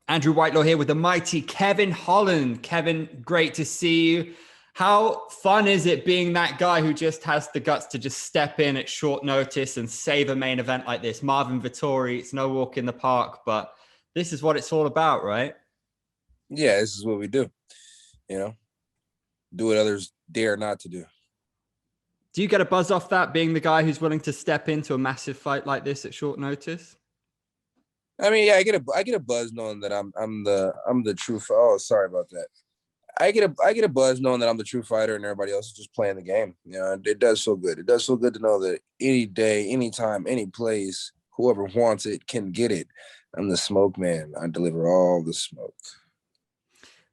Andrew Whitelaw here with the mighty Kevin Holland. Kevin, great to see you. How fun is it being that guy who just has the guts to just step in at short notice and save a main event like this? Marvin Vettori, it's no walk in the park, but this is what it's all about, right? Yeah, this is what we do. You know, do what others dare not to do. Do you get a buzz off that, being the guy who's willing to step into a massive fight like this at short notice? I mean, yeah, I get a buzz knowing that I'm the true. Oh, sorry about that. I get a buzz knowing that I'm the true fighter and everybody else is just playing the game. You know, it does feel good. It does feel good to know that any day, anytime, any place, whoever wants it can get it. I'm the smoke man. I deliver all the smoke.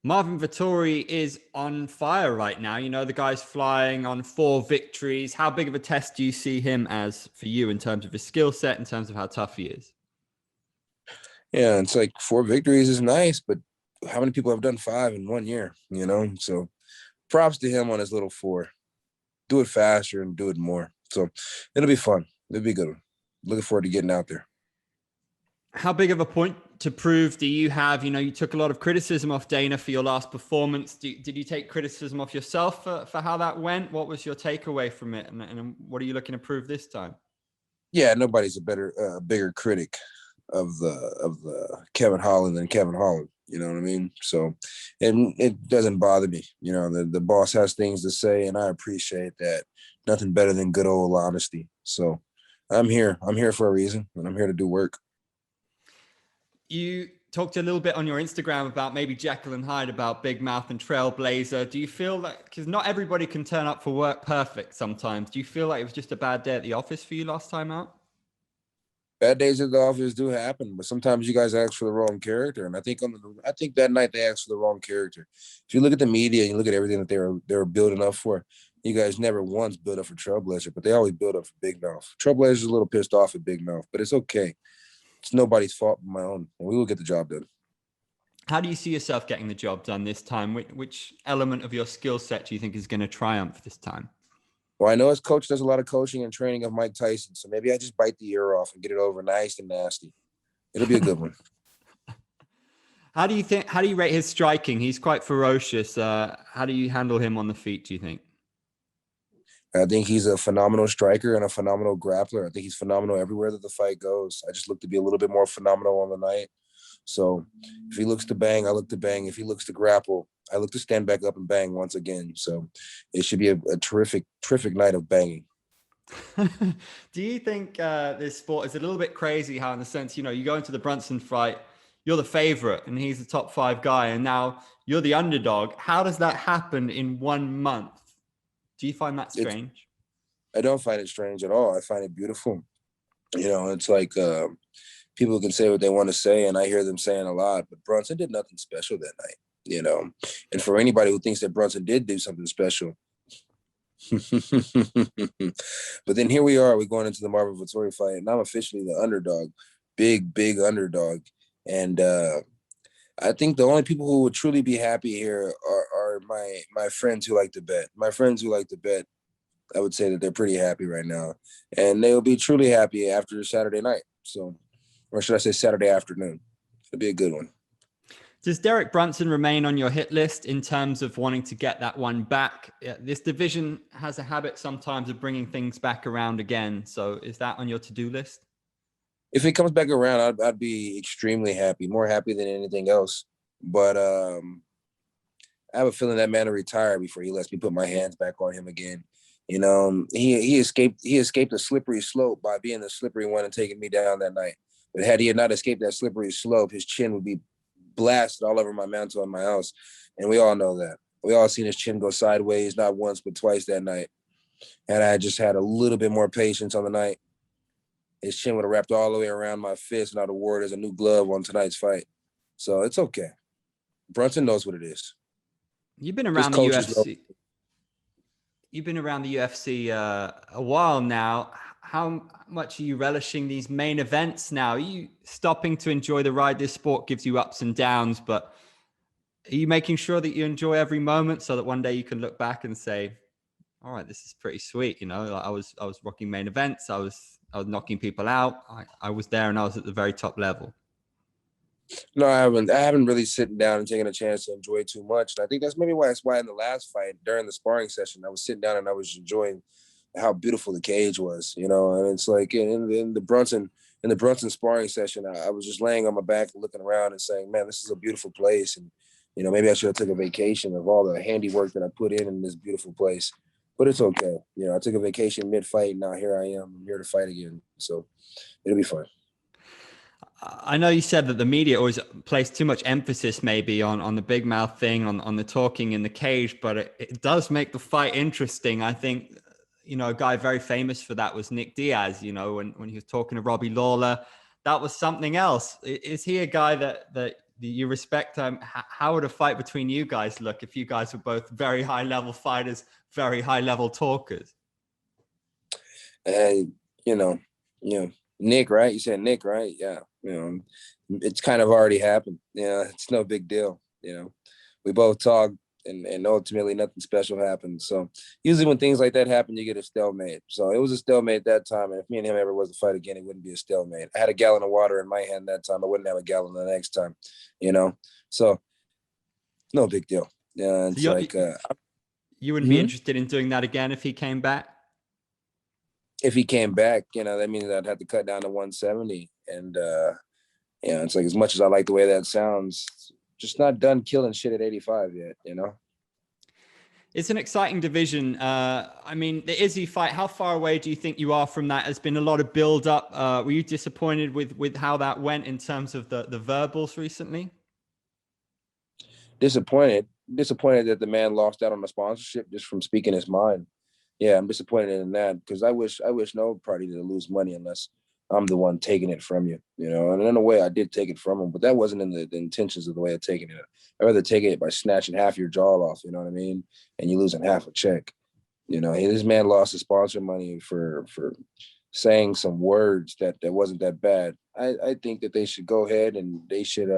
Marvin Vettori is on fire right now. You know, the guy's flying on 4 victories. How big of a test do you see him as for you in terms of his skill set, in terms of how tough he is? Yeah, it's like 4 victories is nice, but how many people have done 5 in 1 year? You know, so props to him on his little 4. Do it faster and do it more. So it'll be fun. It'll be good. Looking forward to getting out there. How big of a point to prove do you have? You know, you took a lot of criticism off Dana for your last performance. Did you take criticism off yourself for how that went? What was your takeaway from it? And what are you looking to prove this time? Yeah, nobody's a bigger critic of the Kevin Holland than Kevin Holland. You know what I mean? So, and it doesn't bother me. You know, the boss has things to say, and I appreciate that. Nothing better than good old honesty. So, I'm here. I'm here for a reason, and I'm here to do work. You talked a little bit on your Instagram about maybe Jekyll and Hyde, about Big Mouth and Trailblazer. Do you feel like, because not everybody can turn up for work perfect sometimes, do you feel like it was just a bad day at the office for you last time out? Bad days at the office do happen, but sometimes you guys ask for the wrong character, and I think that night they asked for the wrong character. If you look at the media and you look at everything that they were building up for, you guys never once built up for Trailblazer, but they always build up for Big Mouth. Trailblazer's a little pissed off at Big Mouth, but it's okay. It's nobody's fault but my own, and we will get the job done. How do you see yourself getting the job done this time? Which element of your skill set do you think is going to triumph this time? Well, I know his coach does a lot of coaching and training of Mike Tyson, so maybe I just bite the ear off and get it over nice and nasty. It'll be a good one. How do you rate his striking? He's quite ferocious. How do you handle him on the feet, do you think? I think he's a phenomenal striker and a phenomenal grappler. I think he's phenomenal everywhere that the fight goes. I just look to be a little bit more phenomenal on the night. So if he looks to bang, I look to bang. If he looks to grapple, I look to stand back up and bang once again. So it should be a terrific, terrific night of banging. Do you think this sport is a little bit crazy? How, in the sense, you know, you go into the Brunson fight, you're the favorite, and he's the top 5 guy, and now you're the underdog. How does that happen in 1 month? Do you find that It's strange? I don't find it strange at all. I find it beautiful. You know, it's like people can say what they want to say, and I hear them saying a lot. But Brunson did nothing special that night. You know, and for anybody who thinks that Brunson did do something special, but then here we are, we're going into the Marvin Vettori fight, and I'm officially the underdog, big, big underdog. And I think the only people who would truly be happy here are my friends who like to bet. My friends who like to bet, I would say that they're pretty happy right now, and they will be truly happy after Saturday night. So, or should I say Saturday afternoon? It'll be a good one. Does Derek Brunson remain on your hit list in terms of wanting to get that one back? This division has a habit sometimes of bringing things back around again. So is that on your to-do list? If it comes back around, I'd be extremely happy, more happy than anything else. But I have a feeling that man will retire before he lets me put my hands back on him again. You know, he escaped a slippery slope by being the slippery one and taking me down that night. But had he not escaped that slippery slope, his chin would be blasted all over my mantle in my house. And we all know that. We all seen his chin go sideways, not once, but twice that night. And I had just had a little bit more patience on the night. His chin would have wrapped all the way around my fist, and I'd have wore it as a new glove on tonight's fight. So it's okay. Brunson knows what it is. You've been His around the coaches know. UFC. You've been around the UFC a while now. How much are you relishing these main events now? Are you stopping to enjoy the ride? This sport gives you ups and downs, but are you making sure that you enjoy every moment so that one day you can look back and say, all right, this is pretty sweet. You know, like I was rocking main events. I was knocking people out. I was there and I was at the very top level. No, I haven't. I haven't really sitting down and taken a chance to enjoy too much. And I think that's why in the last fight during the sparring session, I was sitting down and I was enjoying how beautiful the cage was, And it's like in the Brunson sparring session, I was just laying on my back, looking around and saying, "Man, this is a beautiful place." And maybe I should have took a vacation of all the handiwork that I put in this beautiful place. But it's okay. I took a vacation mid-fight. Now here I am. I'm here to fight again. So it'll be fun. I know you said that the media always place too much emphasis maybe on the big mouth thing, on the talking in the cage, but it does make the fight interesting. I think, a guy very famous for that was Nick Diaz, when he was talking to Robbie Lawler, that was something else. Is he a guy that you respect? How would a fight between you guys look if you guys were both very high level fighters, very high level talkers? And Nick, right? You said Nick, right? Yeah. It's kind of already happened. Yeah, it's no big deal. We both talk and ultimately nothing special happened. So usually when things like that happen, you get a stalemate. So it was a stalemate that time. And if me and him ever was to fight again, it wouldn't be a stalemate. I had a gallon of water in my hand that time. I wouldn't have a gallon the next time, So no big deal. Yeah, So it's like you wouldn't be interested in doing that again if he came back? if he came back, that means I'd have to cut down to 170. And it's like as much as I like the way that sounds, just not done killing shit at 85 yet. It's an exciting division. The Izzy fight, how far away do you think you are from that? There's been a lot of build up. Were you disappointed with how that went in terms of the verbals recently? Disappointed that the man lost out on the sponsorship just from speaking his mind. Yeah, I'm disappointed in that because I wish no party to lose money unless I'm the one taking it from you, And in a way, I did take it from him, but that wasn't in the intentions of the way of taking it. I'd rather take it by snatching half your jaw off, you know what I mean? And you losing half a check. This man lost his sponsor money for saying some words that wasn't that bad. I think that they should go ahead and they should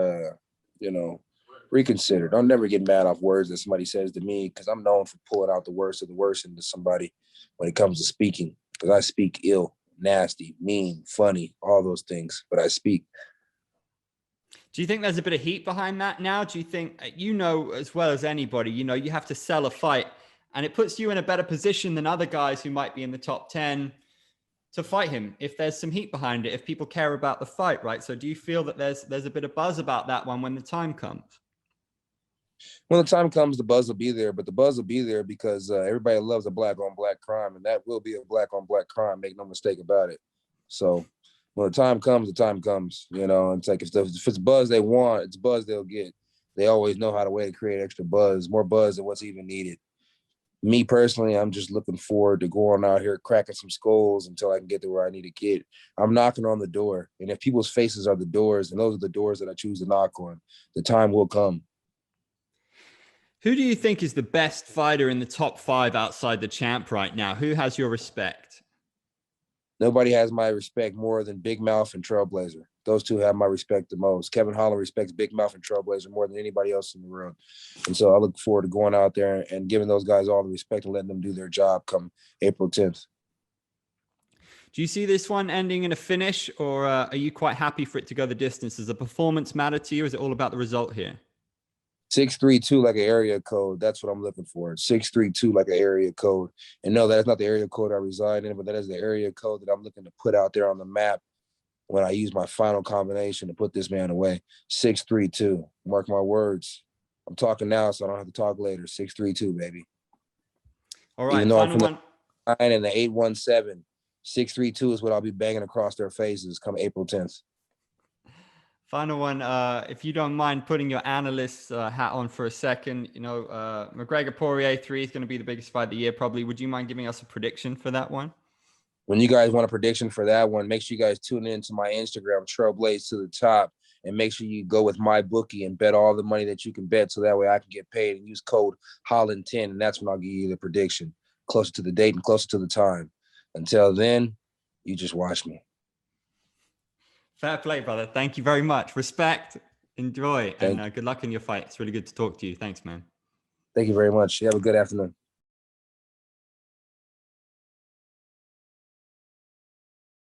reconsider. Don't never get mad off words that somebody says to me because I'm known for pulling out the worst of the worst into somebody when it comes to speaking because I speak ill, nasty, mean, funny, all those things, but I speak. Do you think there's a bit of heat behind that now? Do you think, as well as anybody, you have to sell a fight and it puts you in a better position than other guys who might be in the top 10 to fight him if there's some heat behind it, if people care about the fight, right? So do you feel that there's a bit of buzz about that one when the time comes? When the time comes, the buzz will be there, but the buzz will be there because everybody loves a black on black crime, and that will be a black on black crime. Make no mistake about it. So when the time comes, the time comes. It's like if it's buzz they want, it's buzz they'll get. They always know how to way to create extra buzz, more buzz than what's even needed. Me personally, I'm just looking forward to going out here cracking some skulls until I can get to where I need to get. I'm knocking on the door, and if people's faces are the doors, and those are the doors that I choose to knock on, the time will come. Who do you think is the best fighter in the top 5 outside the champ right now? Who has your respect? Nobody has my respect more than Big Mouth and Trailblazer. Those two have my respect the most. Kevin Holland respects Big Mouth and Trailblazer more than anybody else in the world. And so I look forward to going out there and giving those guys all the respect and letting them do their job come April 10th. Do you see this one ending in a finish, or are you quite happy for it to go the distance? Does the performance matter to you? Is it all about the result here? 632 like an area code. That's what I'm looking for. 632 like an area code. And no, that's not the area code I reside in, but that is the area code that I'm looking to put out there on the map when I use my final combination to put this man away. 632. Mark my words. I'm talking now, so I don't have to talk later. 632, baby. All right. Even though I'm from the 9 and the 817, 632 is what I'll be banging across their faces come April 10th. Final one, if you don't mind putting your analyst hat on for a second, McGregor Poirier 3 is going to be the biggest fight of the year, probably. Would you mind giving us a prediction for that one? When you guys want a prediction for that one, make sure you guys tune in to my Instagram, Trailblaze to the top, and make sure you go with my bookie and bet all the money that you can bet so that way I can get paid and use code Holland10, and that's when I'll give you the prediction closer to the date and closer to the time. Until then, you just watch me. Fair play, brother. Thank you very much. Respect, enjoy, and good luck in your fight. It's really good to talk to you. Thanks, man. Thank you very much. You have a good afternoon.